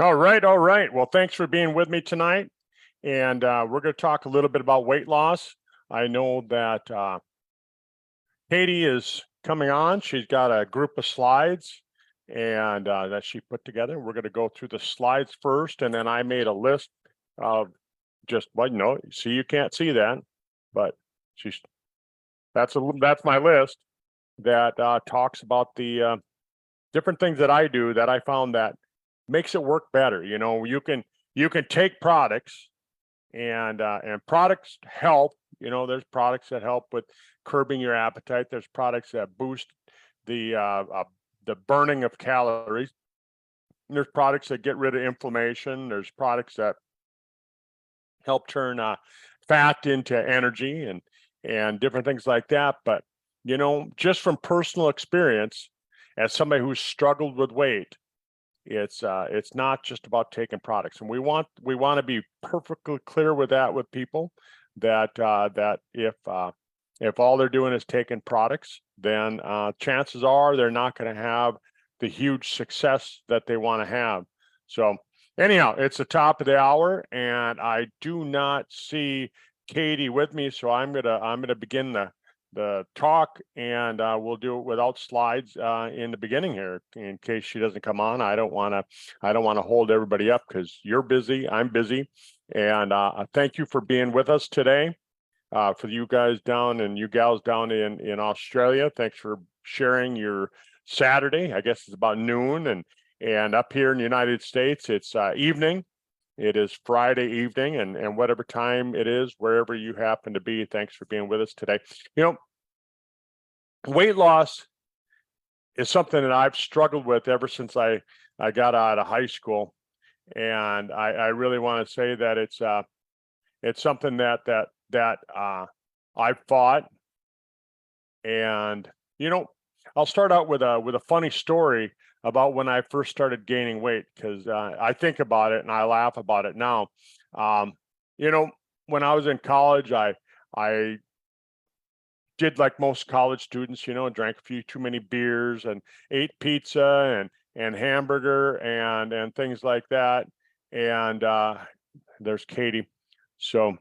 All right, all right. Well, thanks for being with me tonight. And we're going to talk a little bit about weight loss. I know that Katie is coming on. She's got a group of slides and that she put together. We're going to go through the slides first, and then I made a list of just, well, see, you can't see that, but that's my list that talks about the different things that I do that I found that makes it work better. You can take products and products help. There's products that help with curbing your appetite. There's products that boost the burning of calories. There's products that get rid of inflammation. There's products that help turn fat into energy and different things like that. But just from personal experience, as somebody who's struggled with weight, it's not just about taking products, and we want to be perfectly clear with that with people that if all they're doing is taking products, then chances are they're not going to have the huge success that they want to have. So anyhow, it's the top of the hour, and I do not see Katie with me, so I'm gonna begin the talk, and we'll do it without slides in the beginning here in case she doesn't come on. I don't want to hold everybody up because you're busy, I'm busy, and thank you for being with us today. For you guys down and you gals down in Australia, thanks for sharing your Saturday. I guess it's about noon, and up here in the United States, it's evening. It is Friday evening, and whatever time it is, wherever you happen to be, thanks for being with us today. Weight loss is something that I've struggled with ever since I got out of high school, and I really want to say that it's something that I've fought. And I'll start out with a funny story about when I first started gaining weight, because I think about it and I laugh about it now. When I was in college, I did like most college students, drank a few too many beers and ate pizza and hamburger and things like that. And there's Katie. So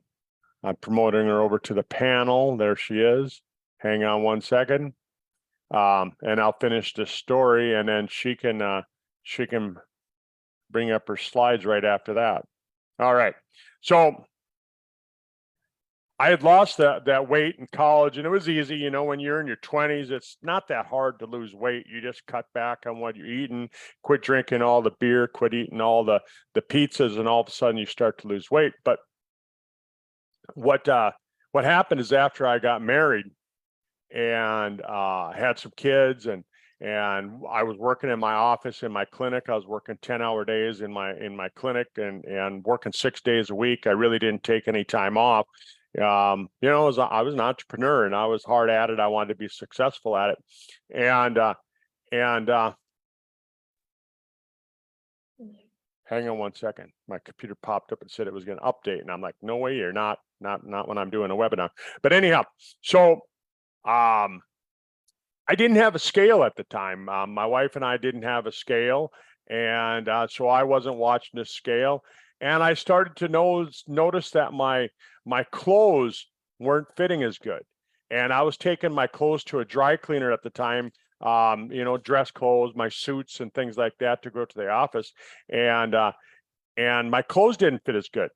I'm promoting her over to the panel. There she is. Hang on one second. And I'll finish this story, and then she can bring up her slides right after that. All right. So I had lost that weight in college, and it was easy. When you're in your 20s, it's not that hard to lose weight. You just cut back on what you're eating, quit drinking all the beer, quit eating all the pizzas, and all of a sudden you start to lose weight. But what happened is, after I got married and had some kids, and I was working in my office in my clinic. I was working 10-hour days in my clinic and working 6 days a week. I really didn't take any time off. I was an entrepreneur, and I was hard at it. I wanted to be successful at it. And hang on one second. My computer popped up and said it was going to update, and I'm like, no way, you're not when I'm doing a webinar. But anyhow, so I didn't have a scale at the time. My wife and I didn't have a scale, and so I wasn't watching the scale. And I started to notice that my clothes weren't fitting as good. And I was taking my clothes to a dry cleaner at the time, dress clothes, my suits and things like that, to go to the office. And my clothes didn't fit as good.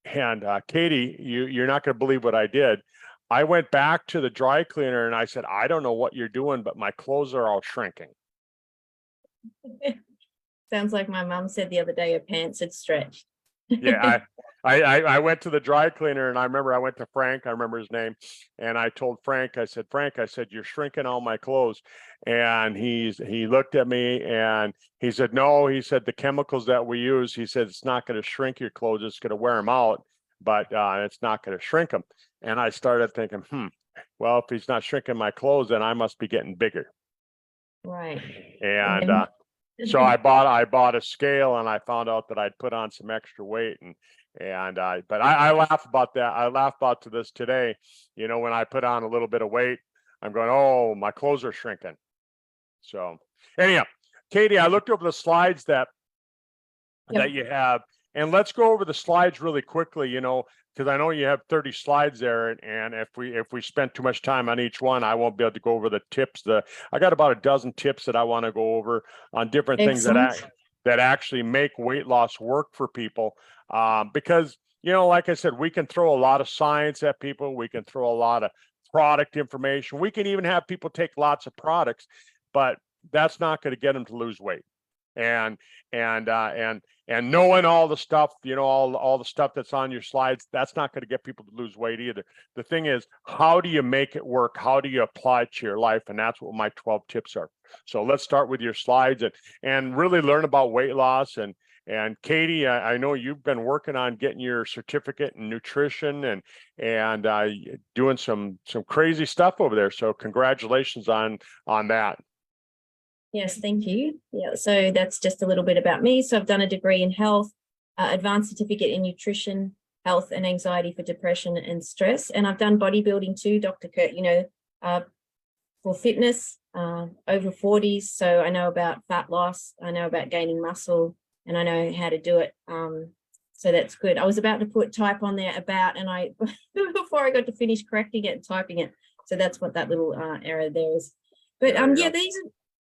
And Katie, you're not going to believe what I did. I went back to the dry cleaner and I said, I don't know what you're doing, but my clothes are all shrinking. Sounds like my mom said the other day her pants had stretched. Yeah, I went to the dry cleaner, and I remember I went to Frank, I remember his name, and I told Frank, I said, you're shrinking all my clothes. And he looked at me and he said, no, he said, the chemicals that we use, he said, it's not going to shrink your clothes, it's going to wear them out, but it's not going to shrink them. And I started thinking, well, if he's not shrinking my clothes, then I must be getting bigger. Right. And so I bought a scale, and I found out that I'd put on some extra weight, but I laugh about that. I laugh about to this today. When I put on a little bit of weight, I'm going, oh, my clothes are shrinking. So anyhow, Katie, I looked over the slides that Yep. that you have. And let's go over the slides really quickly, because I know you have 30 slides there, and if we spend too much time on each one, I won't be able to go over the tips. I got about a dozen tips that I want to go over on different things that actually make weight loss work for people. Because, like I said, we can throw a lot of science at people. We can throw a lot of product information. We can even have people take lots of products, but that's not going to get them to lose weight. And knowing all the stuff, all the stuff that's on your slides, that's not going to get people to lose weight either. The thing is, how do you make it work? How do you apply it to your life? And that's what my 12 tips are. So let's start with your slides and really learn about weight loss. And Katie, I know you've been working on getting your certificate in nutrition and doing some crazy stuff over there. So congratulations on that. Yes, thank you. Yeah, so that's just a little bit about me. So I've done a degree in health, advanced certificate in nutrition, health and anxiety for depression and stress. And I've done bodybuilding too, Dr. Kurt, for fitness, over 40s. So I know about fat loss, I know about gaining muscle, and I know how to do it. So that's good. I was about to type on there about, and I, before I got to finish correcting it and typing it. So that's what that little error there is. But yeah,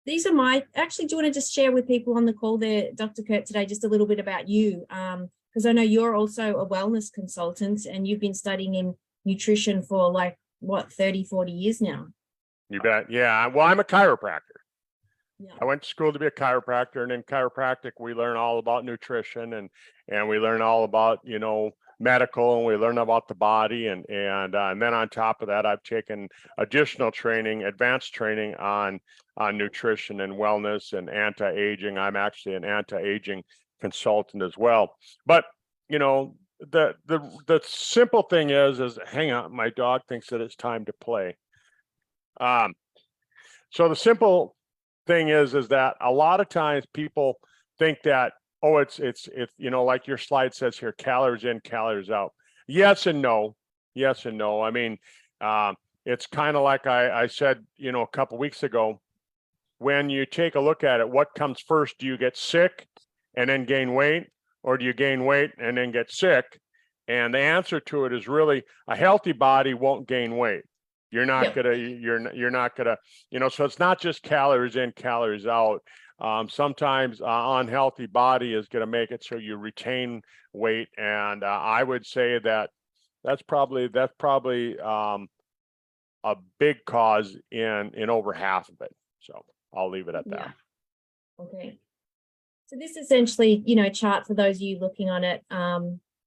these are my, actually, do you want to just share with people on the call there, Dr. Kurt, today, just a little bit about you? Because I know you're also a wellness consultant and you've been studying in nutrition for 30, 40 years now. You bet. Yeah. Well, I'm a chiropractor. Yeah. I went to school to be a chiropractor, and in chiropractic, we learn all about nutrition and we learn all about, medical, and we learn about the body. And then on top of that, I've taken additional training, advanced training on nutrition and wellness and anti-aging. I'm actually an anti-aging consultant as well. But, the simple thing is hang on, my dog thinks that it's time to play. So the simple thing is that a lot of times people think that, oh, it's like your slide says here, calories in, calories out. Yes and no. I mean, it's kind of like I said, a couple weeks ago, when you take a look at it, what comes first? Do you get sick and then gain weight, or do you gain weight and then get sick? And the answer to it is really, a healthy body won't gain weight. You're not gonna, so it's not just calories in, calories out. Sometimes unhealthy body is going to make it so you retain weight, and I would say that that's probably a big cause in over half of it. So I'll leave it at that. Okay. So this essentially, chart for those of you looking on it.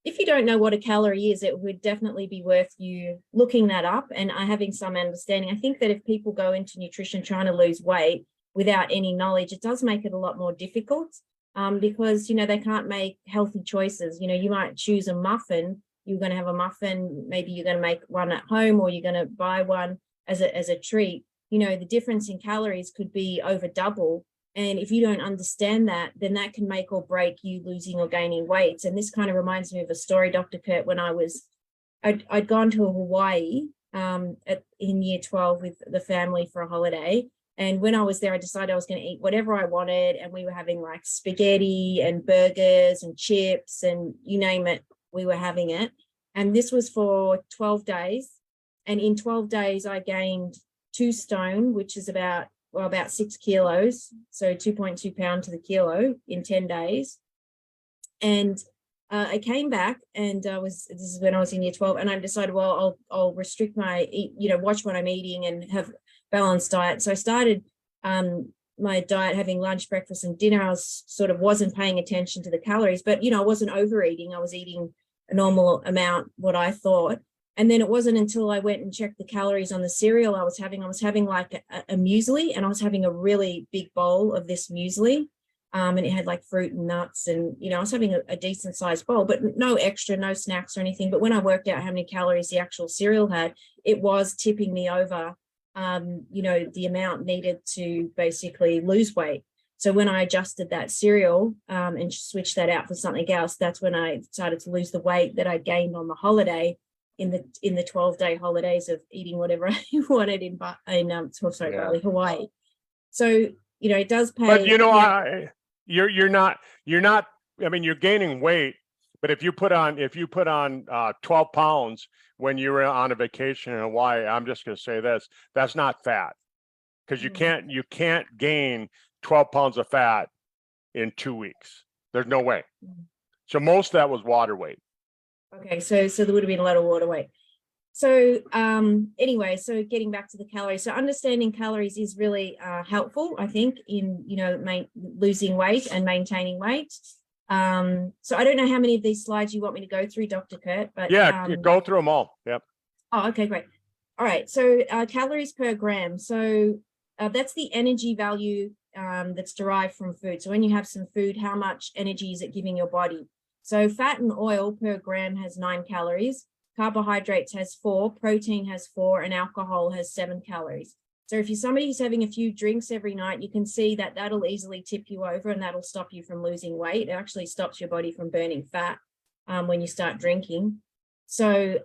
If you don't know what a calorie is, it would definitely be worth you looking that up and having some understanding. I think that if people go into nutrition trying to lose weight without any knowledge, it does make it a lot more difficult because, they can't make healthy choices. You might choose a muffin. You're going to have a muffin. Maybe you're going to make one at home, or you're going to buy one as a treat. The difference in calories could be over double. And if you don't understand that, then that can make or break you losing or gaining weight. And this kind of reminds me of a story, Dr. Kurt, when I'd gone to Hawaii in year 12 with the family for a holiday. And when I was there, I decided I was going to eat whatever I wanted. And we were having like spaghetti and burgers and chips and you name it, we were having it. And this was for 12 days. And in 12 days, I gained 2 stone, which is about 6 kilos. So 2.2 pounds to the kilo in 10 days. And I came back and this is when I was in year 12, and I decided, well, I'll restrict my watch what I'm eating and have balanced diet. So I started my diet, having lunch, breakfast and dinner. I wasn't paying attention to the calories, but I wasn't overeating. I was eating a normal amount, what I thought. And then it wasn't until I went and checked the calories on the cereal I was having like a muesli, and I was having a really big bowl of this muesli. And it had like fruit and nuts, and I was having a decent sized bowl, but no extra, no snacks or anything. But when I worked out how many calories the actual cereal had, it was tipping me over the amount needed to basically lose weight. So when I adjusted that cereal and switched that out for something else, that's when I started to lose the weight that I gained on the holiday, in the 12-day holidays of eating whatever I wanted in Hawaii. So it does pay. But you're not I mean, you're gaining weight, but if you put on 12 pounds when you were on a vacation in Hawaii, I'm just going to say this, that's not fat, because you can't gain 12 pounds of fat in 2 weeks. There's no way. So most of that was water weight. Okay, so there would have been a lot of water weight. So anyway, so getting back to the calories, so understanding calories is really helpful, I think, in losing weight and maintaining weight. So I don't know how many of these slides you want me to go through, Dr. Kurt, but yeah, go through them all. Yep. Oh, okay, great. All right, so calories per gram. So that's the energy value that's derived from food. So when you have some food, how much energy is it giving your body? So fat and oil per gram has 9 calories. Carbohydrates has 4, protein has 4, and alcohol has 7 calories. So if you're somebody who's having a few drinks every night, you can see that that'll easily tip you over and that'll stop you from losing weight. It actually stops your body from burning fat when you start drinking. So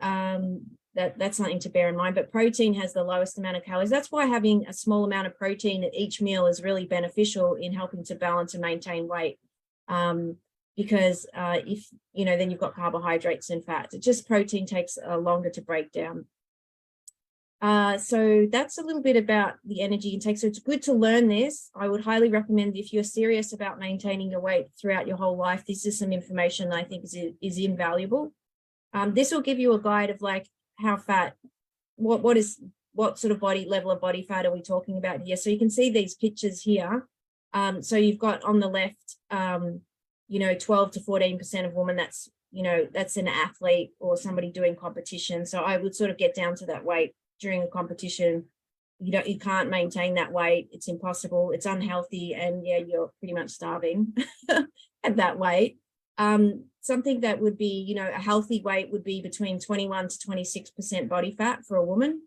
that's something to bear in mind. But protein has the lowest amount of calories. That's why having a small amount of protein at each meal is really beneficial in helping to balance and maintain weight. Because if, then you've got carbohydrates and fats. It just protein takes longer to break down. So that's a little bit about the energy intake. So it's good to learn this. I would highly recommend, if you're serious about maintaining your weight throughout your whole life, this is some information that I think is invaluable. This will give you a guide of like how fat, what sort of level of body fat are we talking about here? So you can see these pictures here. So you've got on the left, 12 to 14% of women, that's an athlete or somebody doing competition. So I would sort of get down to that weight during a competition. You can't maintain that weight. It's impossible. It's unhealthy. And yeah, you're pretty much starving at that weight. Something that would be, a healthy weight would be between 21 to 26% body fat for a woman.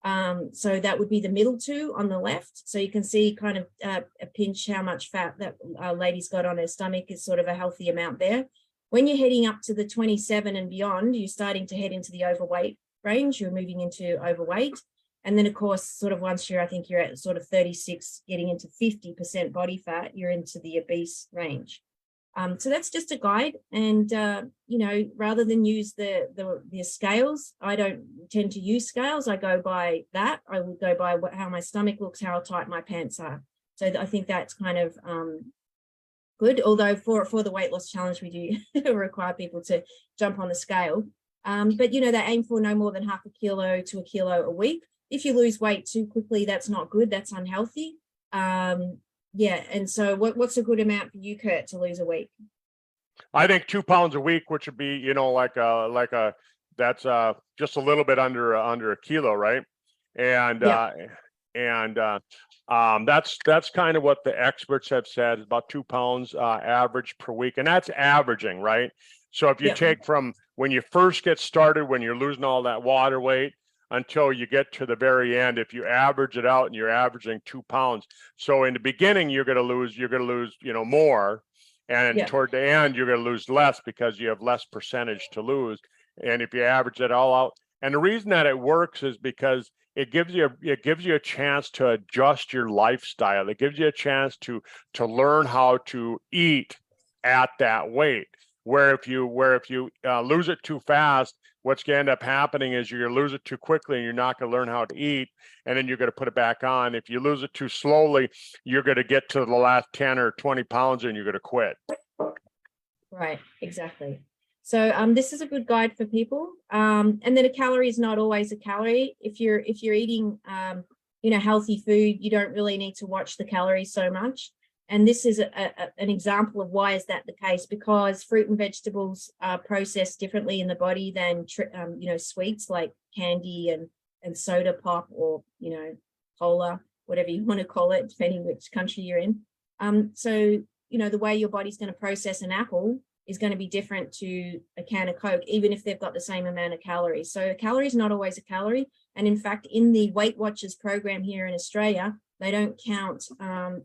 So that would be the middle two on the left. So you can see kind of a pinch how much fat that lady's got on her stomach is sort of a healthy amount there. When you're heading up to the 27 and beyond, you're starting to head into the overweight range. You're moving into overweight. And then of course, sort of once I think you're at sort of 36, getting into 50% body fat, you're into the obese range. So that's just a guide. And, rather than use the scales, I don't tend to use scales. I go by that. I would go by how my stomach looks, how tight my pants are. So I think that's kind of good. Although for the weight loss challenge, we do require people to jump on the scale. But, they aim for no more than half a kilo to a kilo a week. If you lose weight too quickly, that's not good. That's unhealthy. Yeah, and so what's a good amount for you, Kurt, to lose a week? I think 2 pounds a week, which would be, that's just a little bit under a kilo, right? And that's kind of what the experts have said, about 2 pounds average per week, and that's averaging, right? So if you take from when you first get started, when you're losing all that water weight, until you get to the very end, if you average it out and you're averaging 2 pounds. So in the beginning, you're going to lose, more. And toward the end, you're going to lose less because you have less percentage to lose. And if you average it all out, and the reason that it works is because it gives you a chance to adjust your lifestyle. It gives you a chance to learn how to eat at that weight. Where if you lose it too fast, what's going to end up happening is you're going to lose it too quickly and you're not going to learn how to eat, and then you're going to put it back on. If you lose it too slowly, you're going to get to the last 10 or 20 pounds and you're going to quit. Right, exactly. So this is a good guide for people. And then a calorie is not always a calorie. If you're eating healthy food, you don't really need to watch the calories so much. And this is an example of why is that the case, because fruit and vegetables are processed differently in the body than, sweets like candy and soda pop or, cola, whatever you want to call it, depending which country you're in. So, the way your body's going to process an apple is going to be different to a can of Coke, even if they've got the same amount of calories. So a calorie is not always a calorie. And in fact, in the Weight Watchers program here in Australia, they don't count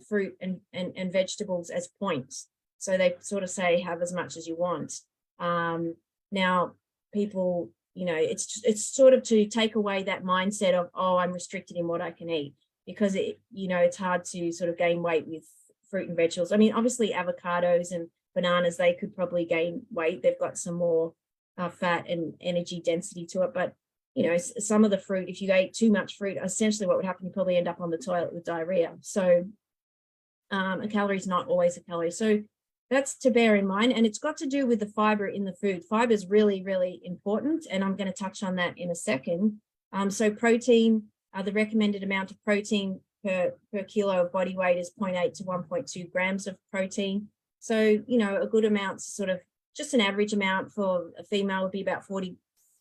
fruit and vegetables as points. So they sort of say, have as much as you want. Now, people, it's sort of to take away that mindset of, oh, I'm restricted in what I can eat, because it's hard to sort of gain weight with fruit and vegetables. I mean, obviously avocados and bananas, they could probably gain weight. They've got some more fat and energy density to it. But, you know, some of the fruit, if you ate too much fruit, essentially what would happen, you probably end up on the toilet with diarrhea. So a calorie is not always a calorie. So that's to bear in mind. And it's got to do with the fiber in the food. Fiber is really, really important. And I'm going to touch on that in a second. So protein, the recommended amount of protein per kilo of body weight is 0.8 to 1.2 grams of protein. So, you know, a good amount, sort of just an average amount for a female would be about 40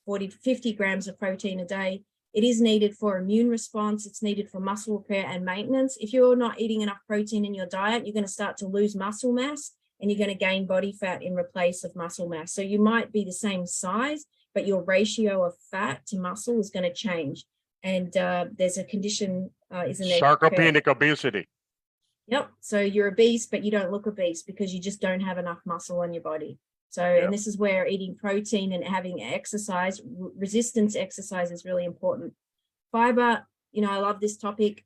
to 50 grams of protein a day. It is needed for immune response. It's needed for muscle repair and maintenance. If you're not eating enough protein in your diet, you're going to start to lose muscle mass and you're going to gain body fat in replace of muscle mass. So you might be the same size, but your ratio of fat to muscle is going to change. And there's a condition, isn't there? Sarcopenic obesity. Yep. So you're obese, but you don't look obese because you just don't have enough muscle on your body. So, and this is where eating protein and having exercise, resistance exercise is really important. Fiber, you know, I love this topic.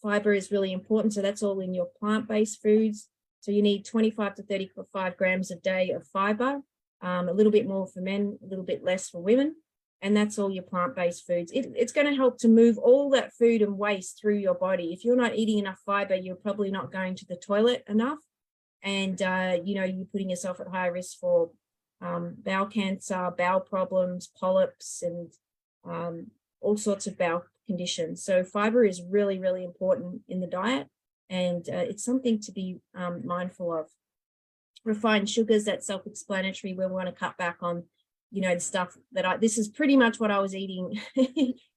Fiber is really important. So that's all in your plant-based foods. So you need 25 to 35 grams a day of fiber, a little bit more for men, a little bit less for women. And that's all your plant-based foods. It's going to help to move all that food and waste through your body. If you're not eating enough fiber, you're probably not going to the toilet enough. And, you know, you're putting yourself at high risk for bowel cancer, bowel problems, polyps, and all sorts of bowel conditions. So fiber is really, really important in the diet. And it's something to be mindful of. Refined sugars, that's self-explanatory. We want to cut back on, you know, the stuff that this is pretty much what I was eating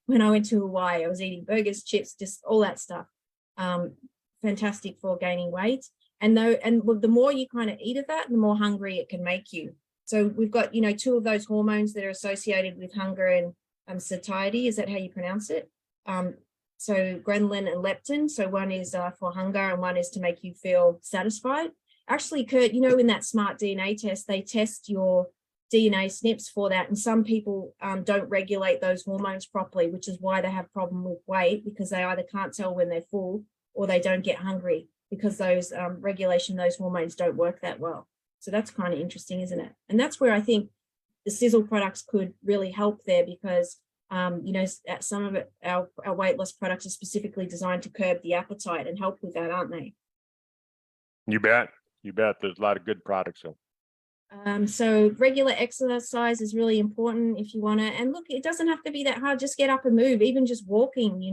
when I went to Hawaii. I was eating burgers, chips, just all that stuff. Fantastic for gaining weight. And the more you kind of eat of that, the more hungry it can make you. So we've got, you know, two of those hormones that are associated with hunger and satiety. Is that how you pronounce it? So ghrelin and leptin. So one is for hunger and one is to make you feel satisfied. Actually, Kurt, you know, in that SMART DNA test, they test your DNA SNPs for that. And some people don't regulate those hormones properly, which is why they have problem with weight, because they either can't tell when they're full or they don't get hungry because those those hormones don't work that well. So that's kind of interesting, isn't it? And that's where I think the Sizzle products could really help there because, you know, some of it, our weight loss products are specifically designed to curb the appetite and help with that, aren't they? You bet. You bet. There's a lot of good products. So regular exercise is really important if you want to. And look, it doesn't have to be that hard. Just get up and move, even just walking,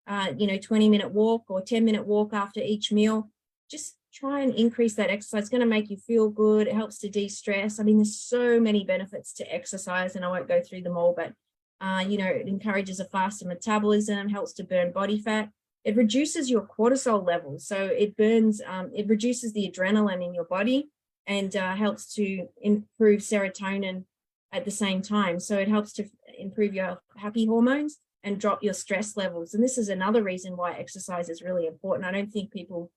20-minute walk or 10-minute walk after each meal. Just try and increase that exercise. It's going to make you feel good. It helps to de-stress. I mean, there's so many benefits to exercise and I won't go through them all, but it encourages a faster metabolism, helps to burn body fat. It reduces your cortisol levels. So it reduces the adrenaline in your body and helps to improve serotonin at the same time. So it helps to improve your happy hormones and drop your stress levels. And this is another reason why exercise is really important. I don't think people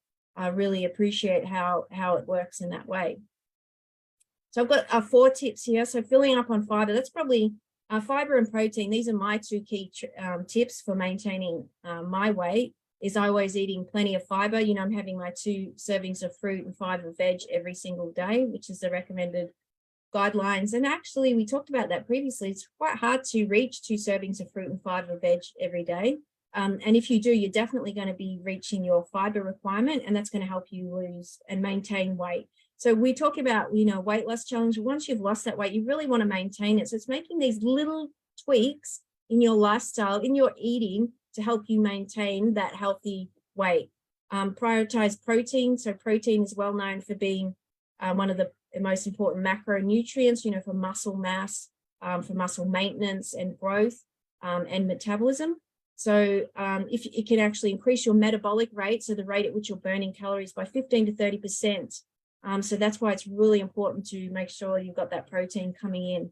really appreciate how it works in that way. So I've got 4 tips here. So filling up on fiber, that's probably fiber and protein. These are my 2 key tips for maintaining my weight. Is I always eating plenty of fiber. You know, I'm having my 2 servings of fruit and 5 of veg every single day, which is the recommended guidelines. And actually, we talked about that previously. It's quite hard to reach 2 servings of fruit and 5 of veg every day. And if you do, you're definitely going to be reaching your fiber requirement, and that's going to help you lose and maintain weight. So we talk about, weight loss challenge. Once you've lost that weight, you really want to maintain it. So it's making these little tweaks in your lifestyle, in your eating, to help you maintain that healthy weight. Prioritize protein. So protein is well known for being one of the most important macronutrients, for muscle mass, for muscle maintenance and growth and metabolism. So if it can actually increase your metabolic rate, so the rate at which you're burning calories, by 15 to 30%. So that's why it's really important to make sure you've got that protein coming in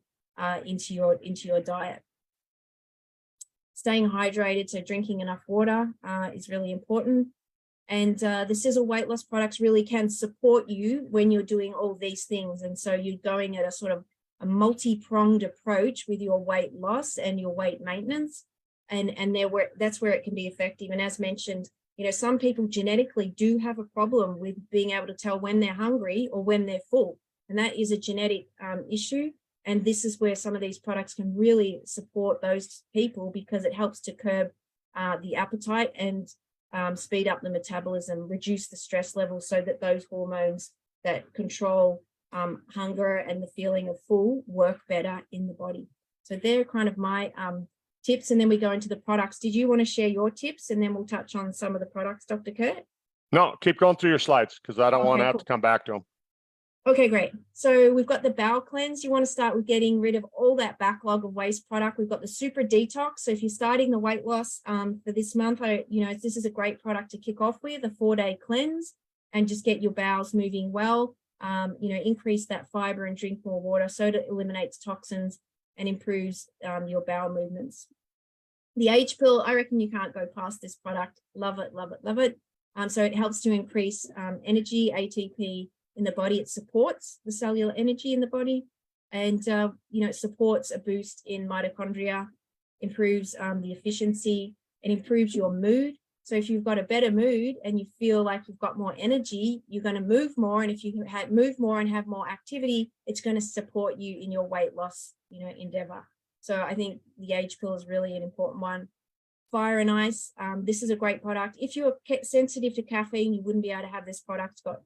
into your diet. Staying hydrated, so drinking enough water is really important. And the Sizzle weight loss products really can support you when you're doing all these things. And so you're going at a sort of a multi-pronged approach with your weight loss and your weight maintenance. And that's where it can be effective. And as mentioned, some people genetically do have a problem with being able to tell when they're hungry or when they're full, and that is a genetic issue. And this is where some of these products can really support those people, because it helps to curb the appetite and speed up the metabolism, reduce the stress levels, so that those hormones that control hunger and the feeling of full work better in the body. So they're kind of my tips, and then we go into the products. Did you want to share your tips, and then we'll touch on some of the products, Dr. Kurt? No, keep going through your slides, because I don't want to Okay, have cool. to come back to them. Okay, great. So we've got the bowel cleanse. You want to start with getting rid of all that backlog of waste product. We've got the super detox. So if you're starting the weight loss for this month, this is a great product to kick off with, a 4-day cleanse, and just get your bowels moving well. Increase that fiber and drink more water, so it eliminates toxins and improves your bowel movements. The Age Pill, I reckon you can't go past this product. Love it, love it, love it. So it helps to increase energy, ATP, in the body. It supports the cellular energy in the body, and it supports a boost in mitochondria, improves the efficiency, and improves your mood. So if you've got a better mood and you feel like you've got more energy, you're going to move more, and if you move more and have more activity, it's going to support you in your weight loss endeavor. So I think the Age Pill is really an important one. Fire and Ice, this is a great product. If you're sensitive to caffeine, you wouldn't be able to have this product. It's got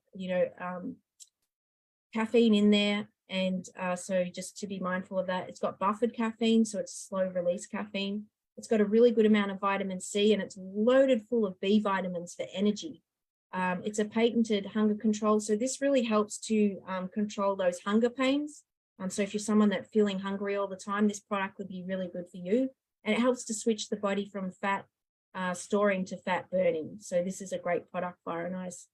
caffeine in there, and so just to be mindful of that. It's got buffered caffeine, so it's slow release caffeine. It's got a really good amount of vitamin C, and it's loaded full of B vitamins for energy. It's a patented hunger control, so this really helps to control those hunger pains. So if you're someone that's feeling hungry all the time, this product would be really good for you. And it helps to switch the body from fat storing to fat burning. So this is a great product, Fire and Ice.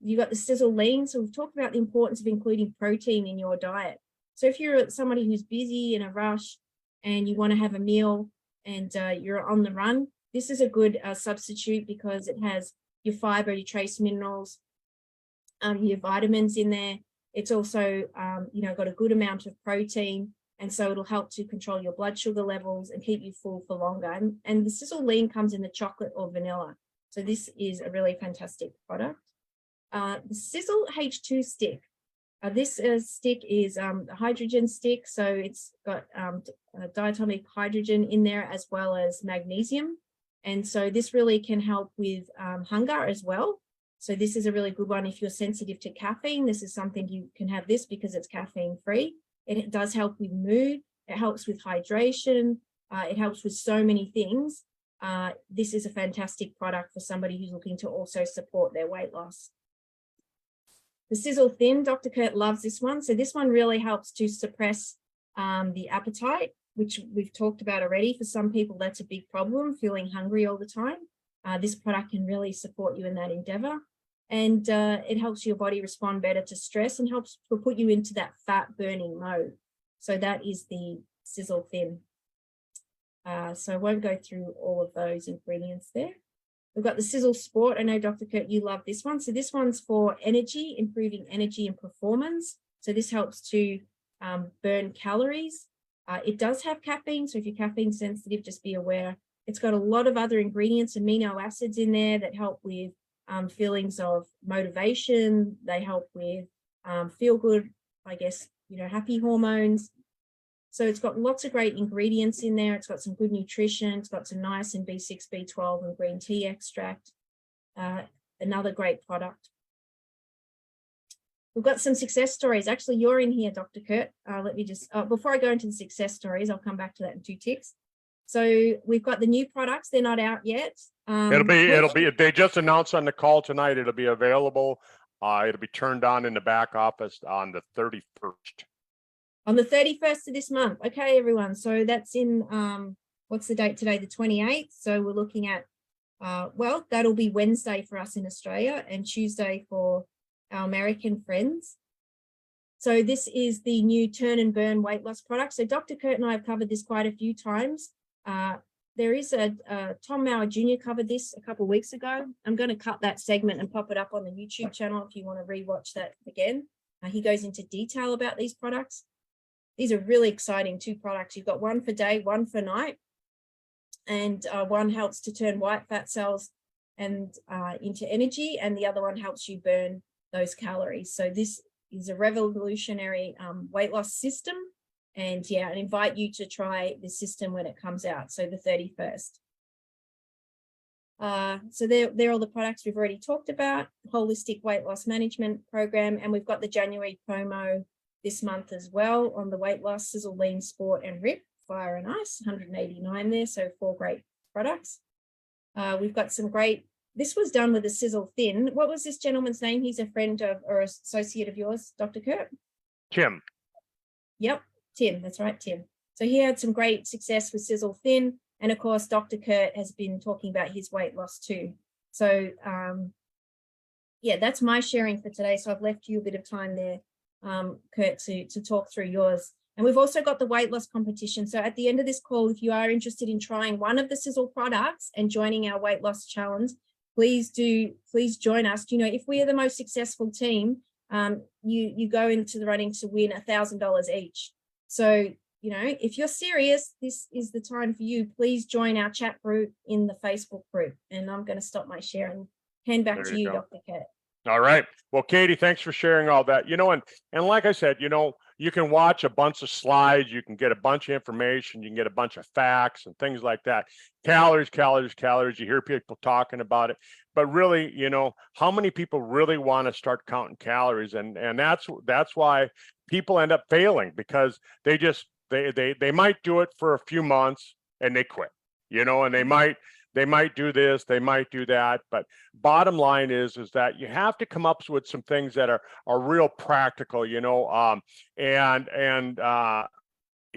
You've got the Sizzle Lean. So we've talked about the importance of including protein in your diet. So if you're somebody who's busy, in a rush, and you want to have a meal and you're on the run, this is a good substitute, because it has your fiber, your trace minerals, your vitamins in there. It's also, got a good amount of protein, and so it'll help to control your blood sugar levels and keep you full for longer. And the Sizzle Lean comes in the chocolate or vanilla. So this is a really fantastic product. The Sizzle H2 stick. This stick is a hydrogen stick, so it's got diatomic hydrogen in there as well as magnesium. And so this really can help with hunger as well. So this is a really good one if you're sensitive to caffeine. This is something you can have this because it's caffeine free. It does help with mood. It helps with hydration. It helps with so many things. This is a fantastic product for somebody who's looking to also support their weight loss. The Sizzle Thin, Dr. Kurt loves this one. So this one really helps to suppress the appetite, which we've talked about already. For some people, that's a big problem, feeling hungry all the time. This product can really support you in that endeavor. And it helps your body respond better to stress and helps to put you into that fat burning mode. So that is the Sizzle Thin. So I won't go through all of those ingredients there. We've got the Sizzle Sport. I know, Dr. Kurt, you love this one. So this one's for energy, improving energy and performance. So this helps to burn calories. It does have caffeine, so if you're caffeine sensitive, just be aware. It's got a lot of other ingredients, amino acids in there that help with feelings of motivation. They help with feel good, happy hormones. So it's got lots of great ingredients in there. It's got some good nutrition. It's got some niacin, B6, B12, and green tea extract. Another great product. We've got some success stories. Actually, you're in here, Dr. Kurt. Let me just, before I go into the success stories, I'll come back to that in 2 ticks. So we've got the new products. They're not out yet. It'll be, they just announced on the call tonight, it'll be available. It'll be turned on in the back office on the 31st. On the 31st of this month. Okay, everyone. So that's in, what's the date today? The 28th. So we're looking at, that'll be Wednesday for us in Australia and Tuesday for our American friends. So this is the new Turn and Burn weight loss product. So Dr. Kurt and I have covered this quite a few times. There is Tom Mauer Jr. covered this a couple of weeks ago. I'm going to cut that segment and pop it up on the YouTube channel if you want to rewatch that again. He goes into detail about these products. These are really exciting 2 products. You've got one for day, one for night. And one helps to turn white fat cells and into energy, and the other one helps you burn those calories. So this is a revolutionary weight loss system. And yeah, I invite you to try the system when it comes out. So the 31st. So they're all the products we've already talked about. Holistic weight loss management program. And we've got the January promo this month as well on the weight loss, Sizzle, Lean, Sport, and Rip, Fire and Ice, 189 there. So 4 great products. We've got some great, this was done with a Sizzle Thin. What was this gentleman's name? He's a friend of or associate of yours, Dr. Kurt? Tim. Yep, Tim, that's right, Tim. So he had some great success with Sizzle Thin. And of course, Dr. Kurt has been talking about his weight loss too. So yeah, that's my sharing for today. So I've left you a bit of time there, Kurt, to talk through yours. And we've also got the weight loss competition. So at the end of this call, if you are interested in trying one of the Sizzle products and joining our weight loss challenge, please join us. You know, if we are the most successful team, you go into the running to win $1,000 each. So, you know, if you're serious, this is the time for you. Please join our chat group in the Facebook group. And I'm going to stop my share and hand back to you, Dr. Kurt. All right. Well, Katie, thanks for sharing all that. You know, and like I said, you know, you can watch a bunch of slides, you can get a bunch of information, you can get a bunch of facts and things like that. Calories, calories, calories. You hear people talking about it, but really, you know, how many people really want to start counting calories? And that's why people end up failing, because they just they might do it for a few months and they quit, you know, and they might do this, they might do that, but bottom line is that you have to come up with some things that are real practical, you know, you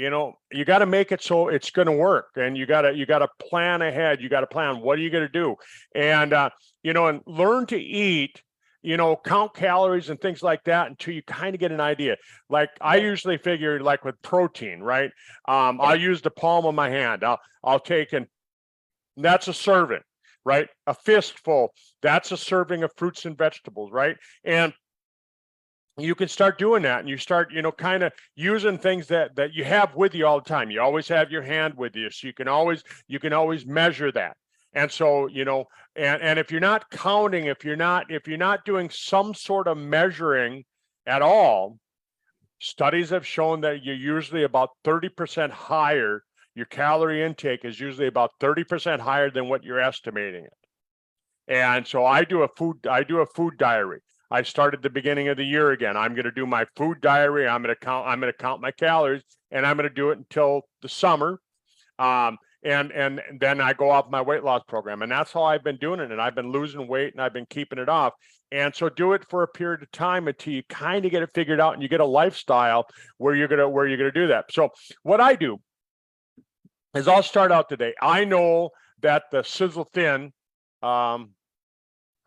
know, you got to make it so it's going to work, and you got to plan ahead. You got to plan, what are you going to do? And you know, and learn to eat, you know, count calories and things like that until you kind of get an idea. Like I usually figure, like with protein, right? I'll use the palm of my hand. I'll take and that's a serving, right? A fistful, that's a serving of fruits and vegetables, right? And you can start doing that, and you start, you know, kind of using things that you have with you all the time. You always have your hand with you, so you can always measure that. And so, you know, and if you're not counting, if you're not doing some sort of measuring at all, studies have shown that you're usually about 30% higher. Your calorie intake is usually about 30% higher than what you're estimating it. And so I do a food diary. I started the beginning of the year again. I'm going to do my food diary. I'm going to count my calories, and I'm going to do it until the summer. And then I go off my weight loss program, and that's how I've been doing it. And I've been losing weight, and I've been keeping it off. And so do it for a period of time until you kind of get it figured out, and you get a lifestyle where you're gonna do that. So what I do is I'll start out today. I know that the Sizzle Thin, I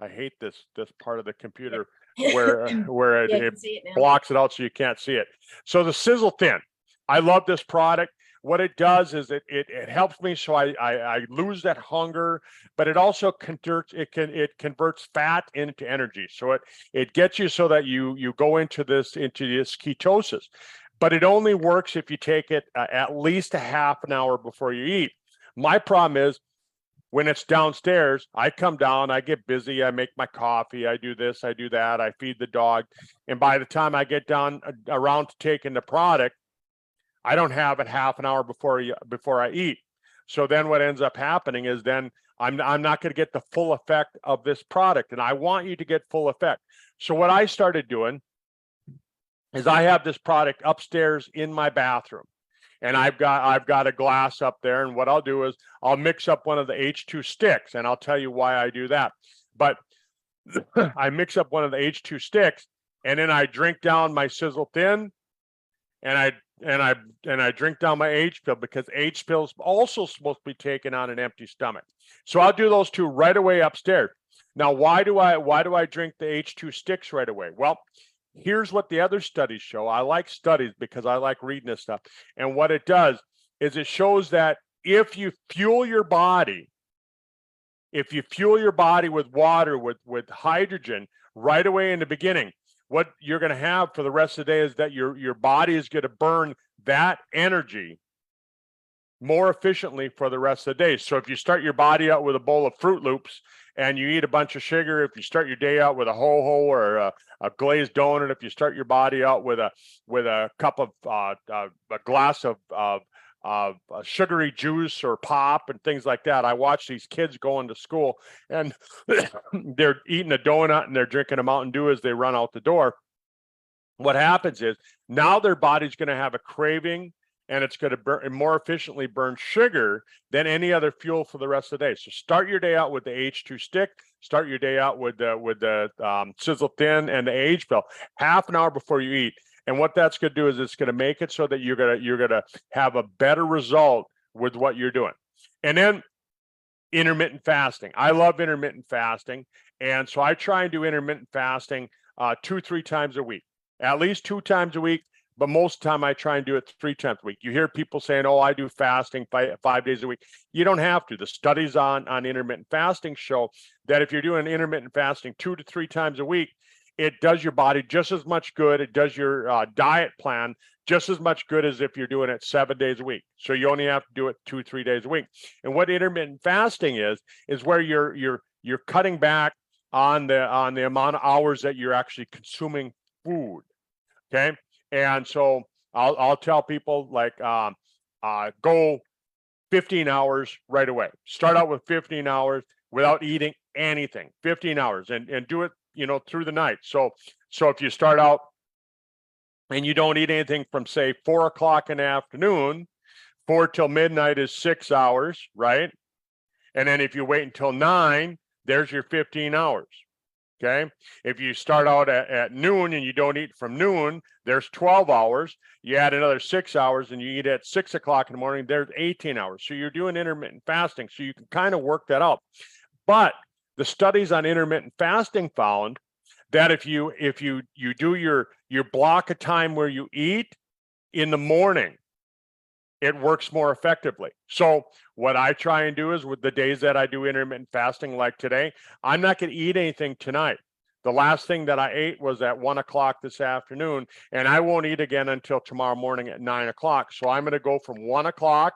hate this part of the computer where it blocks it out so you can't see it. So the Sizzle Thin, I love this product. What it does is it helps me so I lose that hunger, but it also converts fat into energy. So it gets you so that you go into this ketosis. But it only works if you take it at least a half an hour before you eat. My problem is when it's downstairs, I come down, I get busy, I make my coffee, I do this, I do that, I feed the dog. And by the time I get down around to taking the product, I don't have it half an hour before I eat. So then what ends up happening is then I'm not going to get the full effect of this product. And I want you to get full effect. So what I started doing is I have this product upstairs in my bathroom, and I've got a glass up there. And what I'll do is I'll mix up one of the H2 sticks, and I'll tell you why I do that. But I mix up one of the H2 sticks, and then I drink down my Sizzle Thin, and I drink down my H pill, because H pill is also supposed to be taken on an empty stomach. So I'll do those two right away upstairs. Now, why do I drink the H2 sticks right away? Well, here's what the other studies show. I like studies because I like reading this stuff. And what it does is it shows that if you fuel your body with water, with hydrogen right away in the beginning, what you're going to have for the rest of the day is that your body is going to burn that energy more efficiently for the rest of the day. So if you start your body out with a bowl of Fruit Loops and you eat a bunch of sugar, if you start your day out with a ho-ho or a glazed donut, if you start your body out with a cup of a glass of sugary juice or pop and things like that. I watch these kids going to school and they're eating a donut and they're drinking a Mountain Dew as they run out the door. What happens is now their body's going to have a craving, and it's going to burn more efficiently burn sugar than any other fuel for the rest of the day. So start your day out with the H2 stick. Start your day out with the Sizzle Thin and the age pill half an hour before you eat. And what that's going to do is it's going to make it so that you're gonna have a better result with what you're doing. And then intermittent fasting. I love intermittent fasting, and so I try and do intermittent fasting 2-3 times a week, at least 2 times a week. But most of the time I try and do it 3 times a week. You hear people saying, oh, I do fasting 5 days a week. You don't have to. The studies on intermittent fasting show that if you're doing intermittent fasting 2 to 3 times a week, it does your body just as much good. It does your diet plan just as much good as if you're doing it 7 days a week. So you only have to do it 2-3 days a week. And what intermittent fasting is where you're cutting back on the amount of hours that you're actually consuming food. Okay. And so I'll tell people, like, go 15 hours right away. Start out with 15 hours without eating anything, 15 hours, and do it, through the night. So if you start out and you don't eat anything from, say, 4 o'clock in the afternoon, 4 till midnight is 6 hours, right? And then if you wait until 9, there's your 15 hours. Okay. If you start out at noon and you don't eat from noon, there's 12 hours. You add another 6 hours and you eat at 6 o'clock in the morning, there's 18 hours. So you're doing intermittent fasting. So you can kind of work that out. But the studies on intermittent fasting found that if you do your block of time where you eat in the morning, it works more effectively. So what I try and do is, with the days that I do intermittent fasting, like today, I'm not going to eat anything tonight. The last thing that I ate was at 1 o'clock this afternoon, and I won't eat again until tomorrow morning at 9 o'clock. So I'm going to go from 1 o'clock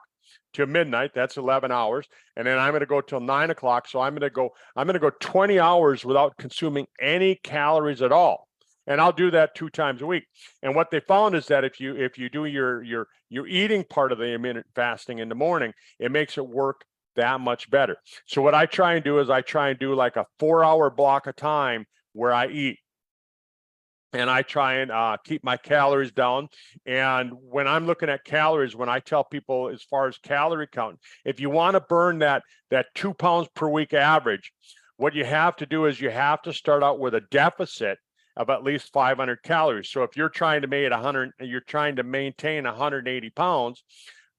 to midnight. That's 11 hours. And then I'm going to go till 9 o'clock. So I'm going to go 20 hours without consuming any calories at all. And I'll do that 2 times a week. And what they found is that if you do your eating part of the intermittent fasting in the morning, it makes it work that much better. So what I try and do is I try and do like a 4-hour block of time where I eat. And I try and keep my calories down. And when I'm looking at calories, when I tell people as far as calorie count, if you want to burn that 2 pounds per week average, what you have to do is you have to start out with a deficit of at least 500 calories. So if you're trying to maintain 180 pounds,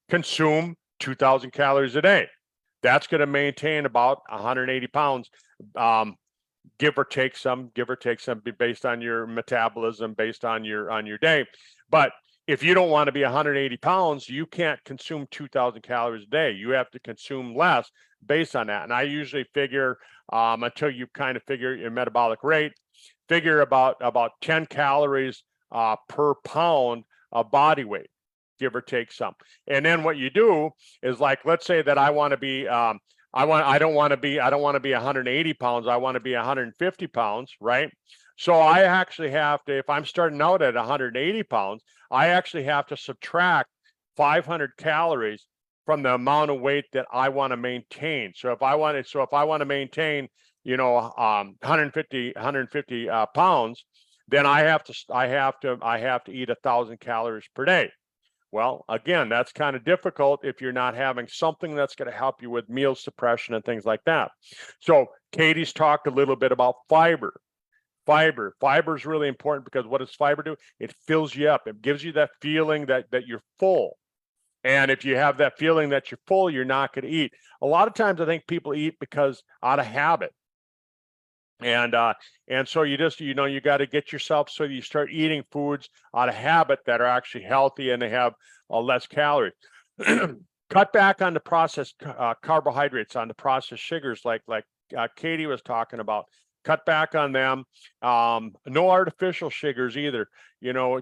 consume 2,000 calories a day. That's going to maintain about 180 pounds, give or take some based on your metabolism, based on your day. But if you don't want to be 180 pounds, you can't consume 2,000 calories a day. You have to consume less based on that. And I usually figure, until you kind of figure your metabolic rate, figure about 10 calories per pound of body weight, give or take some. And then what you do is, like, let's say that I want to be I don't want to be 180 pounds. I want to be 150 pounds, right? So I actually have to, if I'm starting out at 180 pounds, I actually have to subtract 500 calories from the amount of weight that I want to maintain. So if I want to maintain, 150 pounds, then I have to eat 1,000 calories per day. Well, again, that's kind of difficult if you're not having something that's going to help you with meal suppression and things like that. So Katie's talked a little bit about fiber. Fiber is really important, because what does fiber do? It fills you up. It gives you that feeling that you're full. And if you have that feeling that you're full, you're not going to eat. A lot of times I think people eat because out of habit. And so you just, you got to get yourself so you start eating foods out of habit that are actually healthy and they have less calories. Cut back on the processed carbohydrates, on the processed sugars, like Katie was talking about. Cut back on them. No artificial sugars either.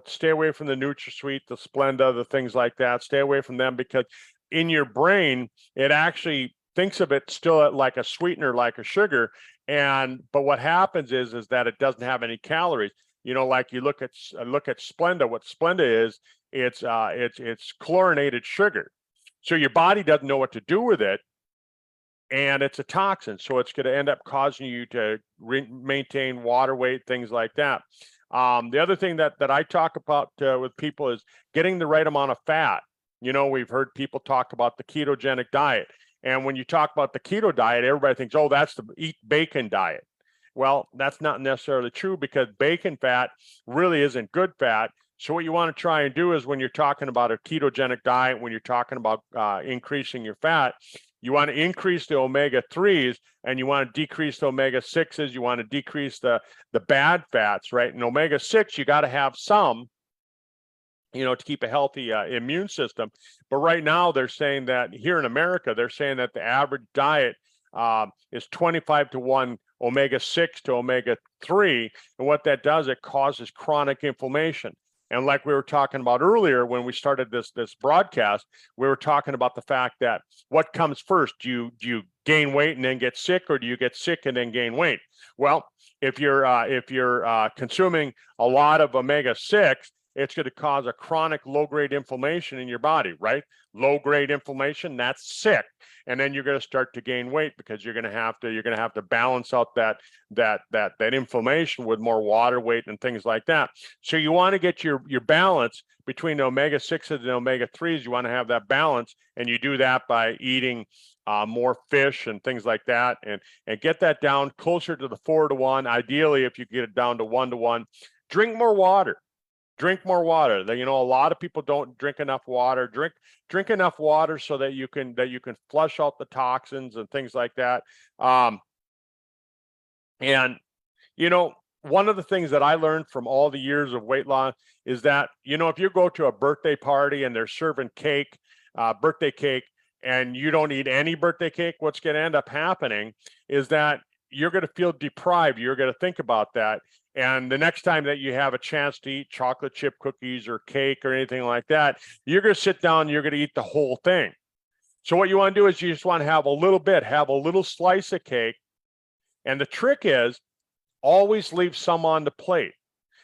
Stay away from the NutraSweet, the Splenda, the things like that. Stay away from them, because in your brain, it actually thinks of it still like a sweetener, like a sugar. But what happens is that it doesn't have any calories. Like you look at Splenda. What Splenda is, it's chlorinated sugar. So your body doesn't know what to do with it, and it's a toxin. So it's going to end up causing you to maintain water weight, things like that. The other thing that I talk about with people is getting the right amount of fat. We've heard people talk about the ketogenic diet. And when you talk about the keto diet, everybody thinks, oh, that's the eat bacon diet. Well, that's not necessarily true, because bacon fat really isn't good fat. So what you want to try and do is, when you're talking about a ketogenic diet, when you're talking about increasing your fat, you want to increase the omega-3s, and you want to decrease the omega-6s. You want to decrease the bad fats, right? And omega-6, you got to have some, to keep a healthy immune system. But right now, they're saying that here in America, they're saying that the average diet is 25-to-1 omega-6 to omega-3. And what that does, it causes chronic inflammation. And like we were talking about earlier when we started this broadcast, we were talking about the fact that what comes first? Do you gain weight and then get sick, or do you get sick and then gain weight? Well, if you're consuming a lot of omega-6, it's going to cause a chronic low-grade inflammation in your body, right? Low-grade inflammation, that's sick. And then you're going to start to gain weight, because you're going to have to balance out that inflammation with more water weight and things like that. So you want to get your balance between the omega-6s and the omega-3s. You want to have that balance, and you do that by eating more fish and things like that, and get that down closer to the 4-to-1. Ideally, if you get it down to 1-to-1, drink more water. Drink more water. A lot of people don't drink enough water. Drink enough water so that you can flush out the toxins and things like that. And one of the things that I learned from all the years of weight loss is that, if you go to a birthday party and they're serving birthday cake, and you don't eat any birthday cake, what's going to end up happening is that you're going to feel deprived. You're going to think about that. And the next time that you have a chance to eat chocolate chip cookies or cake or anything like that, you're going to sit down and you're going to eat the whole thing. So what you want to do is, you just want to have a little slice of cake. And the trick is, always leave some on the plate.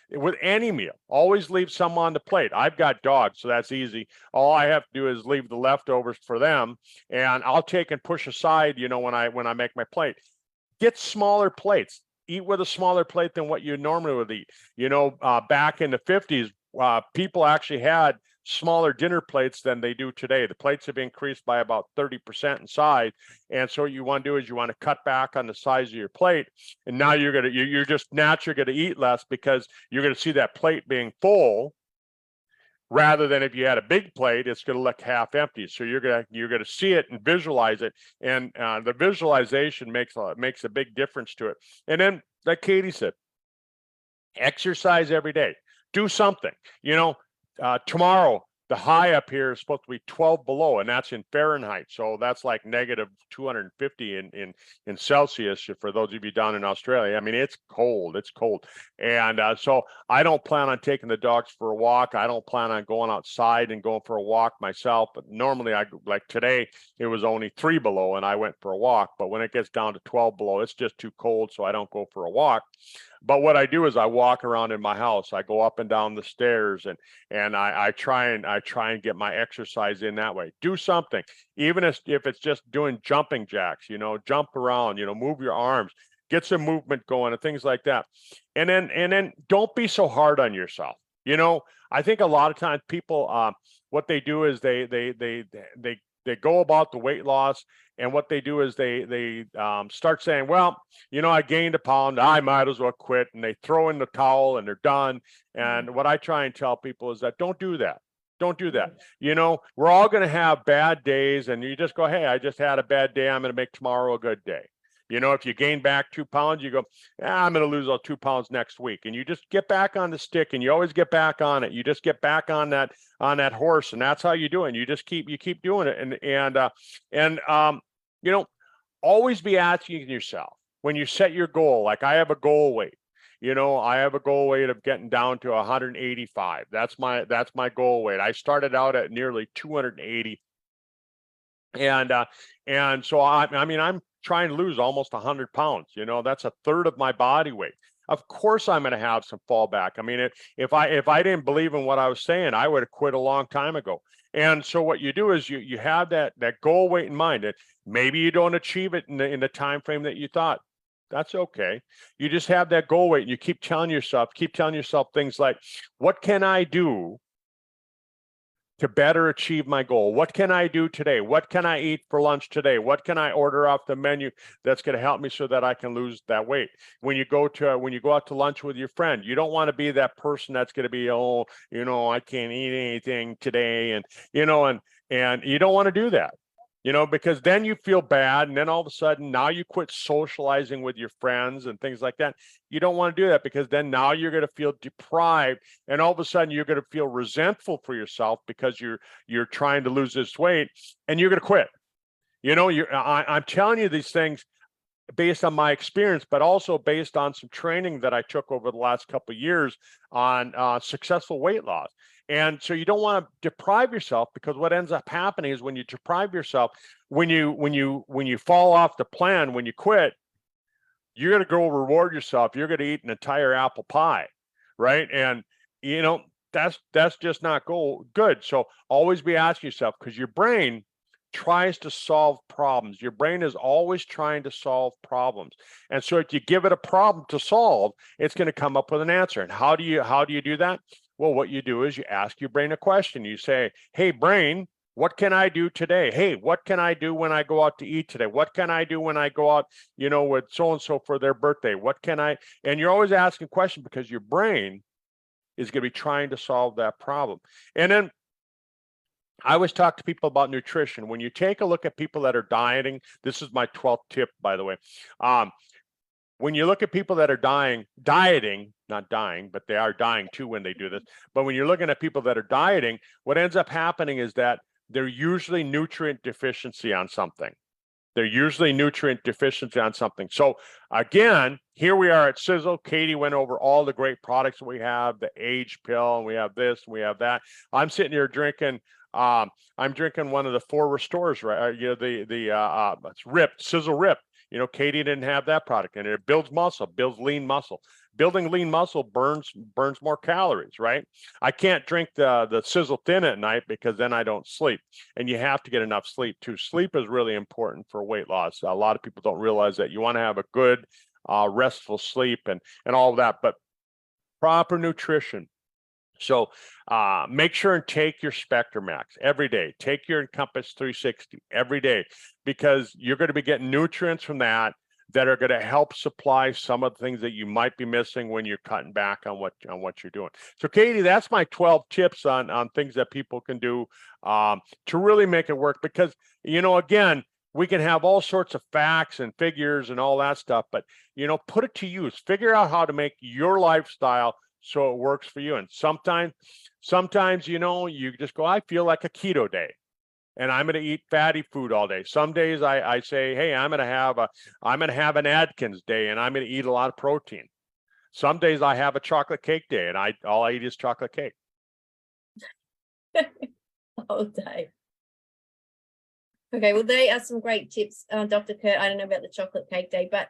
With any meal, always leave some on the plate. I've got dogs, so that's easy. All I have to do is leave the leftovers for them, and I'll take and push aside, when I make my plate. Get smaller plates. Eat with a smaller plate than what you normally would eat. Back in the 50s, people actually had smaller dinner plates than they do today. The plates have increased by about 30% in size. And so what you want to do is, you want to cut back on the size of your plate. And now you're just naturally going to eat less, because you're going to see that plate being full, rather than if you had a big plate, it's going to look half empty. So you're going to see it and visualize it. And the visualization makes a big difference to it. And then, like Katie said, exercise every day. Do something. Tomorrow, the high up here is supposed to be 12 below, and that's in Fahrenheit. So that's like negative 250 in Celsius for those of you down in Australia. I mean, it's cold. It's cold. And so I don't plan on taking the dogs for a walk. I don't plan on going outside and going for a walk myself. But normally, like today, it was only 3 below, and I went for a walk. But when it gets down to 12 below, it's just too cold, so I don't go for a walk. But what I do is, I walk around in my house. I go up and down the stairs, and I try and get my exercise in that way. Do something, even if it's just doing jumping jacks. Jump around. Move your arms, get some movement going, and things like that. And then don't be so hard on yourself. I think a lot of times people, what they do is they go about the weight loss, and what they do is they start saying, well, I gained a pound, I might as well quit, and they throw in the towel and they're done. And what I try and tell people is that don't do that. Don't do that. We're all going to have bad days, and you just go, hey, I just had a bad day. I'm going to make tomorrow a good day. If you gain back 2 pounds, you go, I'm going to lose all 2 pounds next week. And you just get back on the stick, and you always get back on it. You just get back on that horse. And that's how you do it. You just keep doing it. And always be asking yourself, when you set your goal, like I have a goal weight, I have a goal weight of getting down to 185. That's my goal weight. I started out at nearly 280. And so I mean, I'm trying to lose almost 100 pounds. You know, that's a third of my body weight. Of course, I'm going to have some fallback. I mean, if I didn't believe in what I was saying, I would have quit a long time ago. And so what you do is you have that goal weight in mind. And maybe you don't achieve it in the time frame that you thought. That's okay. You just have that goal weight, and you keep telling yourself things like, what can I do to better achieve my goal? What can I do today? What can I eat for lunch today? What can I order off the menu that's going to help me so that I can lose that weight? When you go out to lunch with your friend, you don't want to be that person that's going to be, oh, you know, I can't eat anything today, and you know, and you don't want to do that. You know, because then you feel bad, and then all of a sudden now you quit socializing with your friends and things like that. You don't want to do that, because then now you're going to feel deprived, and all of a sudden you're going to feel resentful for yourself because you're trying to lose this weight, and you're going to quit. You know, I'm telling you these things based on my experience, but also based on some training that I took over the last couple of years on successful weight loss. And so you don't want to deprive yourself, because what ends up happening is when you deprive yourself, when you fall off the plan, when you quit, you're going to go reward yourself. You're going to eat an entire apple pie, right? And you know, that's just not good. So always be asking yourself, because your brain tries to solve problems. Your brain is always trying to solve problems. And so if you give it a problem to solve, it's going to come up with an answer. And how do you do that? Well, what you do is you ask your brain a question. You say, hey, brain, what can I do today? Hey, what can I do when I go out to eat today? What can I do when I go out, you know, with so-and-so for their birthday? What can I, and you're always asking questions, because your brain is going to be trying to solve that problem. And then I always talk to people about nutrition. When you take a look at people that are dieting, this is my 12th tip, by the way. When you look at people that are dieting, not dying, but they are dying too when they do this. But when you're looking at people that are dieting, what ends up happening is that they're usually nutrient deficiency on something. So again, here we are at Sizzle. Katie went over all the great products we have, the age pill, and we have this, and we have that. I'm sitting here drinking. I'm drinking one of the 4 Restores, right? You know, it's Ripped, Sizzle Ripped. You know, Katie didn't have that product, and it builds muscle, builds lean muscle. Building lean muscle burns more calories, right? I can't drink the Sizzle Thin at night, because then I don't sleep. And you have to get enough sleep too. Sleep is really important for weight loss. A lot of people don't realize that. You want to have a good, restful sleep and all of that, but proper nutrition. So make sure and take your Spectrum Max every day. Take your Encompass 360 every day, because you're going to be getting nutrients from that are going to help supply some of the things that you might be missing when you're cutting back on what you're doing. So Katie, that's my 12 tips on things that people can do to really make it work. Because, you know, again, we can have all sorts of facts and figures and all that stuff, but, you know, put it to use. Figure out how to make your lifestyle so it works for you. And sometimes, you know, you just go, I feel like a keto day, and I'm going to eat fatty food all day. Some days I say, hey, I'm going to have an Atkins day, and I'm going to eat a lot of protein. Some days I have a chocolate cake day, and all I eat is chocolate cake. All day. Okay, well, they are some great tips, Dr. Kurt. I don't know about the chocolate cake day, but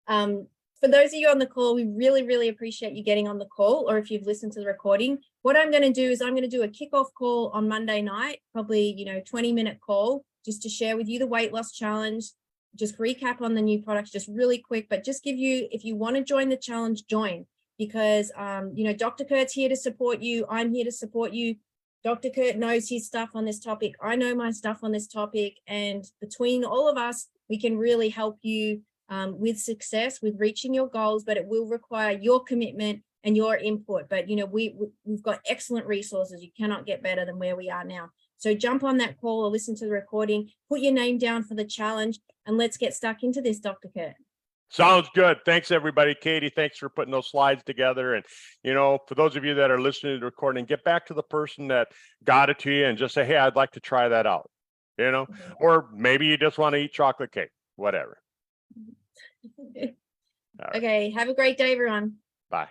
for those of you on the call, we really, really appreciate you getting on the call, or if you've listened to the recording. What I'm going to do is I'm going to do a kickoff call on Monday night, probably, 20-minute call, just to share with you the weight loss challenge, just recap on the new products, just really quick, but just give you, if you want to join the challenge, join, because, Dr. Kurt's here to support you. I'm here to support you. Dr. Kurt knows his stuff on this topic. I know my stuff on this topic. And between all of us, we can really help you with success, with reaching your goals, but it will require your commitment and your input. But, we've got excellent resources. You cannot get better than where we are now. So jump on that call or listen to the recording, put your name down for the challenge, and let's get stuck into this, Dr. Kurt. Sounds good. Thanks, everybody. Katie, thanks for putting those slides together. And, for those of you that are listening to the recording, get back to the person that got it to you and just say, hey, I'd like to try that out, or maybe you just want to eat chocolate cake, whatever. Okay. Have a great day, everyone. Bye.